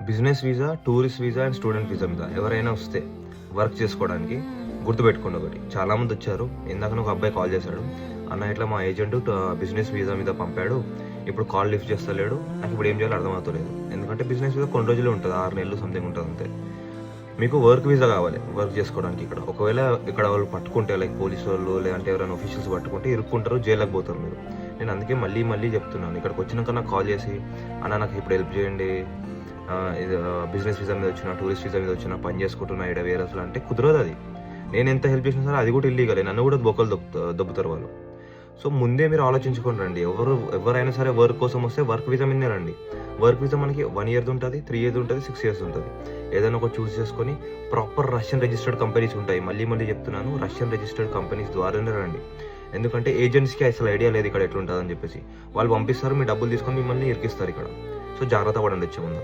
Business visa, tourist visa and student visa మీద ఎవరైనా వస్తే వర్క్ చేసుకోవడానికి గుర్తుపెట్టుకోండి ఒకటి. చాలామంది వచ్చారు. ఇందాక ఒక అబ్బాయి కాల్ చేశాడు, అన్న ఇట్లా మా ఏజెంట్ బిజినెస్ వీసా మీద పంపాడు, ఇప్పుడు కాల్ లిఫ్ట్ చేస్తలేడు, నాకు ఇప్పుడు ఏం చేయాలో అర్థమవుతలేదు. ఎందుకంటే బిజినెస్ వీసా కొన్ని రోజులే ఉంటుంది, 6 నెలలు సంథింగ్ ఉంటుంది అంతే. మీకు వర్క్ వీసా కావాలి వర్క్ చేసుకోవడానికి ఇక్కడ. ఒకవేళ ఇక్కడ వాళ్ళు పట్టుకుంటే, లైక్ పోలీసు వాళ్ళు లేదంటే ఎవరైనా ఆఫీషియల్స్ పట్టుకుంటే ఇరుక్కుంటారు, జైలుకి పోతారు మీరు. నేను అందుకే మళ్ళీ చెప్తున్నాను, ఇక్కడికి వచ్చినాక నాకు కాల్ చేసి అన్న నాకు ఇప్పుడు హెల్ప్ చేయండి, ఇది బిజినెస్ వీసా మీద వచ్చిన, టూరిస్ట్ వీసా మీద వచ్చిన, పని చేసుకుంటున్నా ఇక్కడ వేరే అసలు అంటే కుదరదు అది. నేను ఎంత హెల్ప్ చేసినా సరే అది కూడా ఇల్లీగలే, నన్ను కూడా బొక్కలు దొబ్బుతారు వాళ్ళు. సో ముందే మీరు ఆలోచించుకొని రండి. ఎవరైనా సరే వర్క్ కోసం వస్తే వర్క్ వీసా మీదనే రండి. వర్క్ వీసా మనకి 1 year ఉంటుంది, 3 years ఉంటుంది, 6 years ఉంటుంది. ఏదైనా ఒక చూస్ చేసుకొని ప్రాపర్ రష్యన్ రిజిస్టర్డ్ కంపెనీస్ ఉంటాయి. మళ్ళీ చెప్తున్నాను, రష్యన్ రిజిస్టర్డ్ కంపెనీస్ ద్వారానే రండి. ఎందుకంటే ఏజెంట్స్కి అసలు ఐడియా లేదు ఇక్కడ ఎట్లుంటుందని చెప్పేసి. వాళ్ళు పంపిస్తారు, మీ డబ్బులు తీసుకొని మిమ్మల్ని ఇరికిస్తారు ఇక్కడ. సో జాగ్రత్త పడండి వచ్చే ముందు.